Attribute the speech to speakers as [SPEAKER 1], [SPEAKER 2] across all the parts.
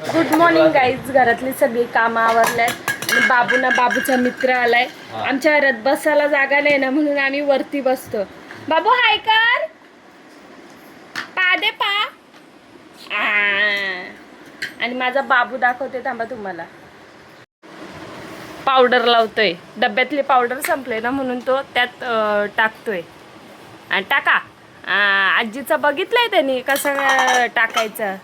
[SPEAKER 1] Good morning guys. घरातली सगळी कामं आवरल्यात आणि बाबूचा मित्र आलाय. आमच्या घरात बसायला जागा नाही ना, म्हणून आम्ही वरती बसतो. बाबू हाय कर, पा दे पा. आणि माझा बाबू दाखवते थांबा तुम्हाला. पावडर लावतोय. डब्यातली पावडर संपले ना, म्हणून तो त्यात टाकतोय. आणि टाका. आजीचा बघितलंय त्यांनी कसं टाकायचं.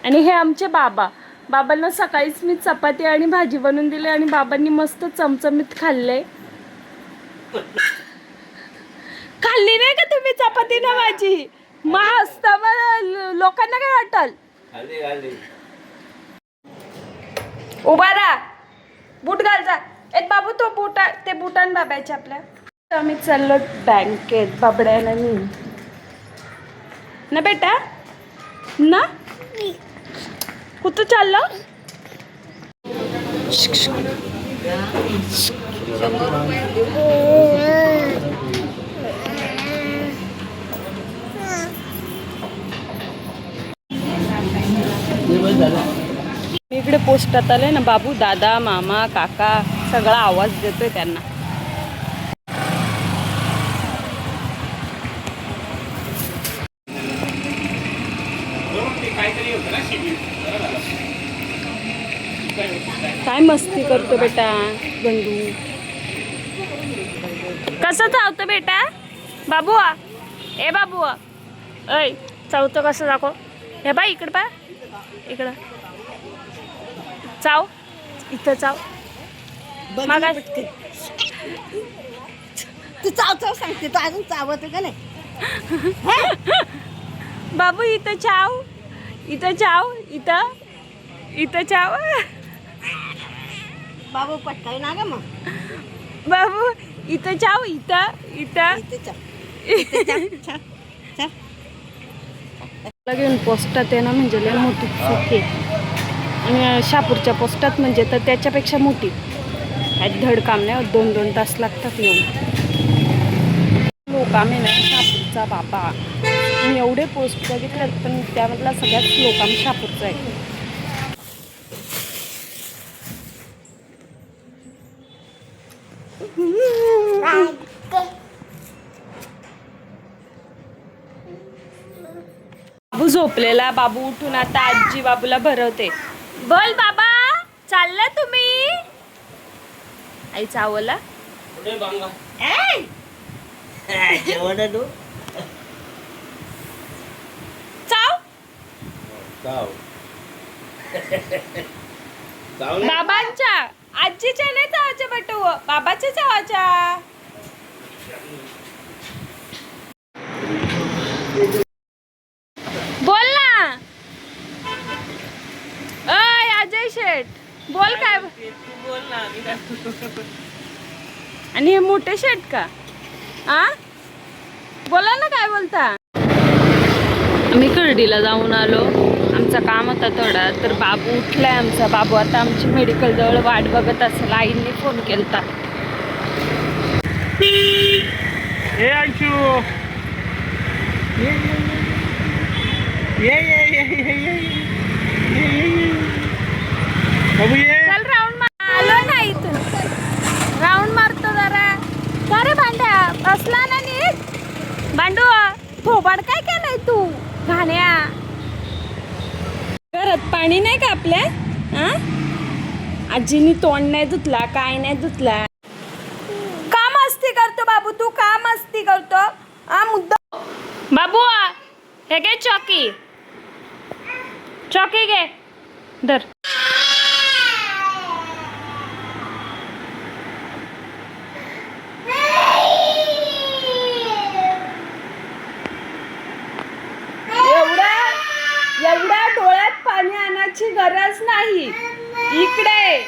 [SPEAKER 1] आणि हे आमचे बाबांना सकाळीच मी चपाती आणि भाजी बनवून दिली आणि बाबांनी मस्त चमचमीत खाल्ले. खाल्ली नाही का तुम्ही चपाती ना भाजी? मस्त. लोकांना काय वाटल? उभा राहा, बूट घाल जा. बाबू तो ते बुटान बाबाचे आपल्या. आम्ही चाललो बँकेत बाबड्याला मी ना बेटा ना. कुठं चाललं? इकडे पोस्टात आले ना बाबू. दादा मामा काका सगळा आवाज देतोय त्यांना. काय मस्ती करतो बेटा बंडू. कसं चावतो बेटा बाबू? ए बाबू ऐ चावतो कसं दाखव. हे बाई इकडं पा, इकडं चाव. इथं चाव. मागा
[SPEAKER 2] तू चाव चाव सांगते, तू अजून चावत का नाही?
[SPEAKER 1] बाबू इथं चाव, इथं चाव, इथं चाव.
[SPEAKER 2] बाबू पटकाय ना ग मग.
[SPEAKER 1] बाबू इथं चाव, इथं घेऊन पोस्टात आहे ना, म्हणजे लय मोठी चूक. आणि शापूरच्या पोस्टात म्हणजे तर त्याच्यापेक्षा मोठी. धड काम नाही, 2-2 तास लागतात येऊन. लोक आम्ही नाही शापूरचा बाबा. मी एवढे पोस्ट बघितले पण त्यामधला सगळ्यात लोक आम्ही शापूरचा आहे. बाबू झोपलेला. बाबू उठून आता आजी बाबूला भरवते. बोल बाबा, चालला तुम्ही? आई चावला. चाव बाबांच्या, आजीच्या नाही चावाच्या बटू, बाबाच्या चावाच्या. बोल ना. अय अजय शेठ बोल. काय बोल ना. आणि हे मोठे शेठ का? बोला ना, काय बोलता? आम्ही कर्डीला जाऊन आलो. आमचं काम होता थोडा. तर बाबू उठलाय आमचा. बाबू आता आमची मेडिकल जवळ वाट बघत असेल. आईने फोन केलता.
[SPEAKER 3] ये अंशू, ये बाबू ये.
[SPEAKER 1] चल राऊंड मार. आलो ना इथून. राऊंड मारतो जरा. का रे भांड्या, बसला ना नीट? भांडू थोबाड काय केलंय तू घाण्या? घरात पाणी नाही का आपल्या? आजीनी तोंड नाही धुतला, काय नाही धुतला. का मस्ती करतो बाबू तू? का मस्ती करतो? मुद्दा. बाबू हे घे चॉकी. चॉकी घे, धर. एवढ्या डोळ्यात पाणी आणायची गरज नाही. इकडे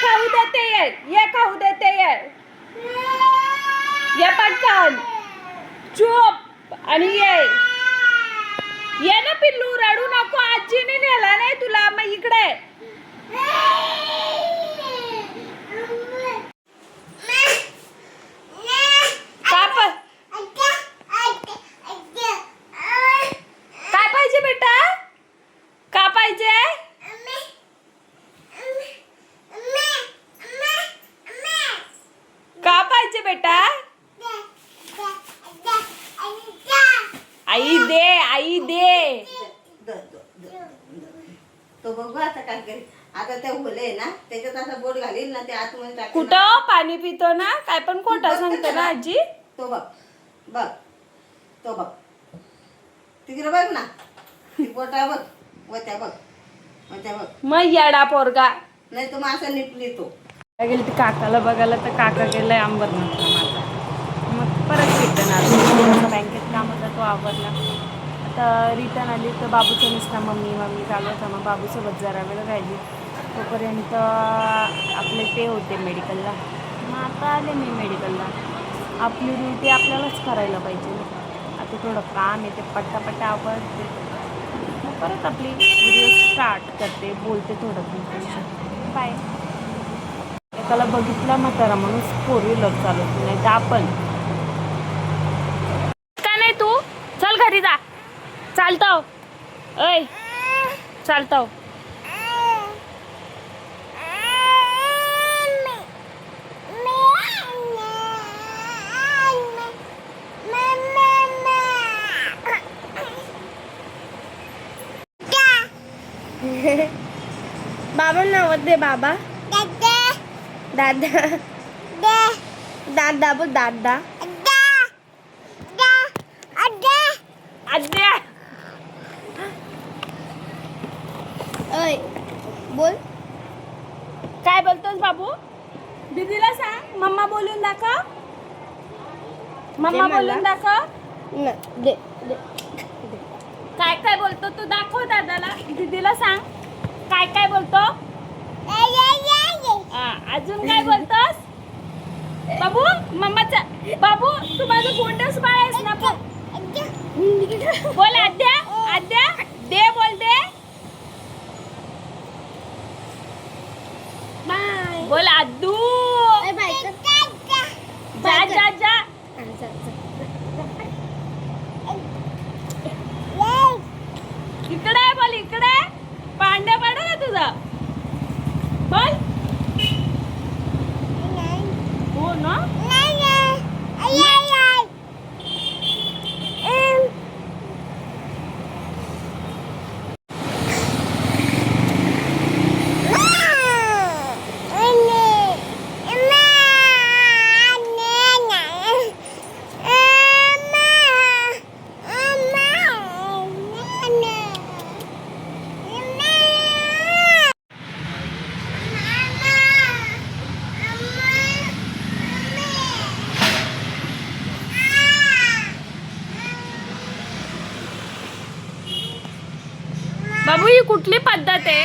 [SPEAKER 1] खाऊ देते ये, खाऊ देते ये पटकन. चूप आणि ये ना पिल्लू, रडू नको. आजीने नेला नाही तुला. मग इकडे आई दे.
[SPEAKER 2] तो बघू आता काय करेल. आता ते होले ना त्याच्यात असं बोट घालील ना ते आतमध्ये टाकेल.
[SPEAKER 1] कुठं पाणी पितो ना काय पण खोटा सांगतो ना आजी.
[SPEAKER 2] तो बघ बघ तो बघ तिकडे बघ ना ती बोटा बघ वत्या बघ वत्या बघ.
[SPEAKER 1] मग येडा पोरगा.
[SPEAKER 2] नाही तो मासा निपली तो.
[SPEAKER 1] गेली ती काकाला बघायला तर काका गेलाय अंबरनाथला माझा. मग परत रिटर्न आलो. बँकेत काम होता तो आवरला. आता रिटर्न आली तर बाबूचं नुसता मम्मी चालू होता. मग बाबूसोबत जरा वेळ राहिली. तोपर्यंत आपले ते होते मेडिकलला. मग आता आले मी मेडिकलला. आपली ड्युटी आपल्यालाच करायला पाहिजे ना. आता थोडं काम आहे ते पट्टा आवडते. मग परत आपली व्हिडिओ स्टार्ट करते बोलते थोडं तुमच्याशी. बाय. एकाला बघितला म्हातारा माणूस 4 व्हीलर चालवतो नाही तर आपण का नाही. तू चल घरी जा. चालताव ऐ चालताव. बाबा नाव दे. बाबा दादा दादा बोल. दादा आद्या
[SPEAKER 4] ओय बोल.
[SPEAKER 1] काय बोलतोस बाबू. दीदीला सांग मम्मा बोलून दाखव. मम्मा बोलून दाखव.
[SPEAKER 4] दे दे.
[SPEAKER 1] काय काय बोलतो तू दाखव दादाला. दीदीला सांग काय काय बोलतो. अजून काय बोलतोस बाबू. मम्माचा बाबू तू माझं गोंडस बाळ आहेस ना. बोल आद्या. आद्या दे बोल दे.
[SPEAKER 4] बाय.
[SPEAKER 1] बोल आदू.
[SPEAKER 4] बाय.
[SPEAKER 1] जा जा जा. इकडे बोल इकडे. पांड्या पाड ना तुझा. बोल हो ना. बाबू ही कुठली पद्धत आहे.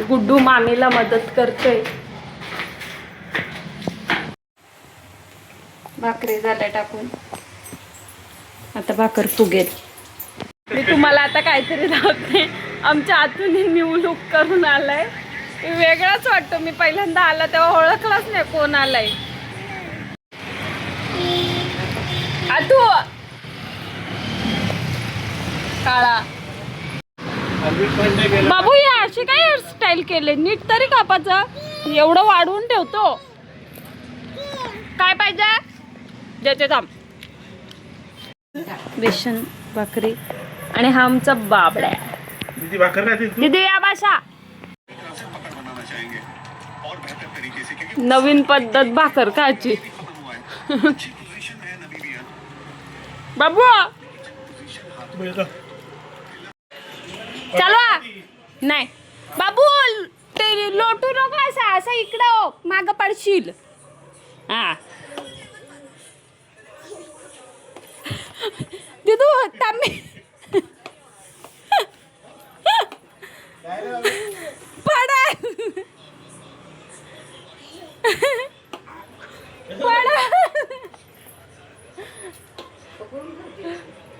[SPEAKER 1] गुड्डू मामीला मदत करतोय. भाकरी झाल्या टाकून. आता भाकर फुगेल. मी तुम्हाला आता काहीतरी दाखवते. आमच्या आतून न्यू लुक करून आलाय. वेगळाच वाटतो. मी पहिल्यांदा आला तेव्हा ओळखलाच नाही कोण आलाय. आतू काळा. बाबू या अशी काय हेअरस्टाईल केले. नीट तरी कापाचं. एवढं वाढवून ठेवतो. काय पाहिजे ज्याचे काम. बेसन भाकरी आणि हा आमचा बाबड्या. दीदी या भाषा. नवीन पद्धत भाकर खायची. बाबू चालवा. नाही बाबू ते लोटू नको. असा असं इकडं माग पडशील. हा दिदू तांबे पडा पडा.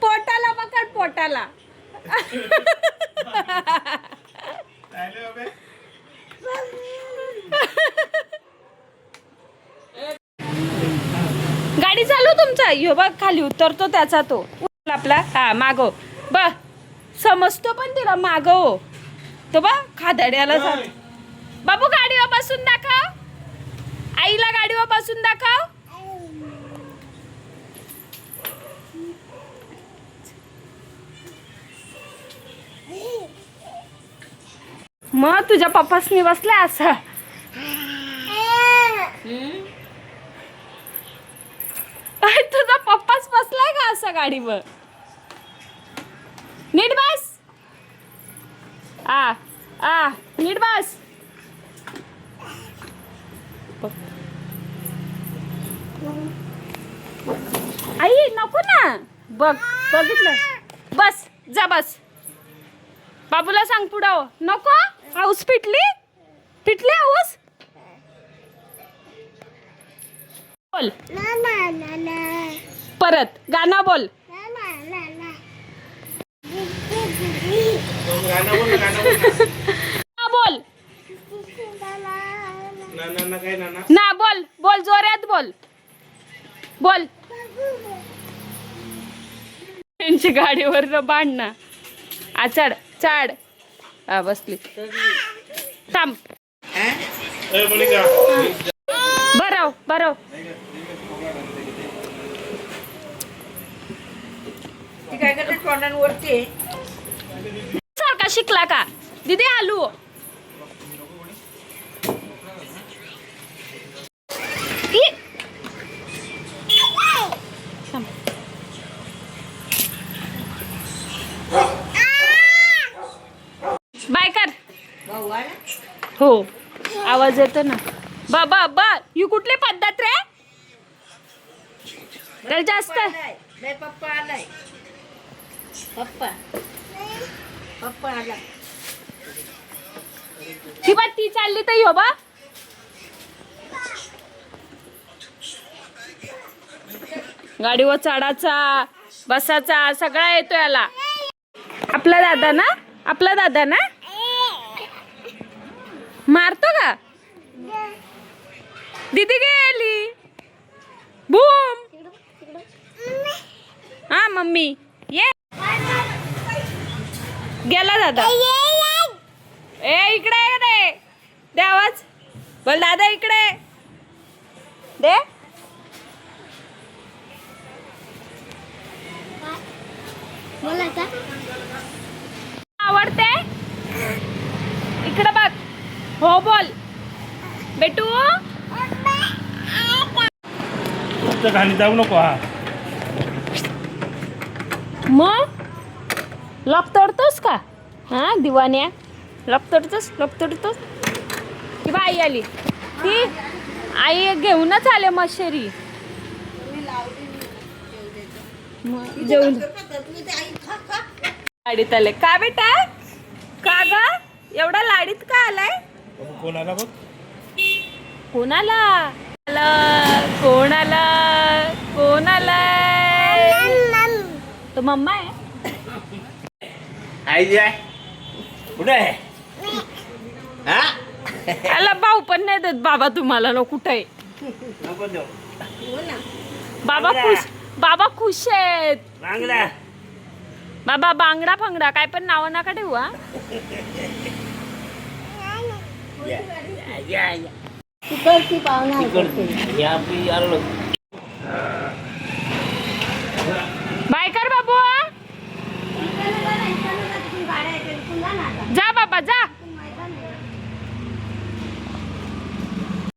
[SPEAKER 1] पोटाला पकड पोटाला. गाडी चालू तुमचा. ह्यो बघ खाली उतरतो त्याचा तो आपला. हा मागो बघ समजतो पण तिला मागो. तो बघ खादाड्याला जातो. बाबू गाडीवर बसून दाखव. आईला गाडीवर बसून दाखव. मग तुझ्या पप्पासनी बसलाय असा. तुझा पप्पाच बसलाय का असा गाडीवर? नीट बस. नीट बस. आई नको ना. बघ बघितलं. बस जा बस. बाबूला सांग पुढं नको. हाऊस पिटली हाऊस. बोल परत गाणं बोल. बोल ना. बोल जोरात बोल. बोल. त्यांची गाडीवर बांधणं. चढ चढ. बसली. थांब. बरं
[SPEAKER 2] ती काय करते तोंडांवरती
[SPEAKER 1] सारखा शिकला का दीदी? आलू बाय कर. हो आवाज येतो ना. बा ही कुठली पद्धत रे? तर जास्त
[SPEAKER 2] पप्पा आलाय. पप्पा आला.
[SPEAKER 1] ती बा ती चालली तर हो बा. गाडीवर चढाचा बसाचा सगळा येतो याला. आपला दादा ना मारतो का? दीदी गेली. बूम. हा मम्मी ये. गेला दादा. इकडे रे. दे आवाज. बोल दादा इकडे दे.
[SPEAKER 4] बोलायचा
[SPEAKER 1] आवडते. इकडे बघ. हो बोल बेटू.
[SPEAKER 3] खाली जाऊ नको.
[SPEAKER 1] मग लॉक तोडतोस का? दिवाण्या लॉक तोडतोस. किंवा आई आली. ती आई घेऊनच आले मशेरी. जेवण लाडीत आले का बेटा? का ग एवढा लाडीत का आलाय?
[SPEAKER 3] कोणाला बघ.
[SPEAKER 1] कोणाला तो मम्मा आहे.
[SPEAKER 3] आई जाय कुठे आहे?
[SPEAKER 1] त्याला भाऊ पण नाही देत बाबा तुम्हाला. लो कुठे आहे
[SPEAKER 3] नको देऊ.
[SPEAKER 1] बाबा खुश आहेत.
[SPEAKER 3] चांगला
[SPEAKER 1] बाबा बांगडा फंगडा काय पण नाव नका ठेवू.
[SPEAKER 2] तिकडची पाहुणा
[SPEAKER 3] या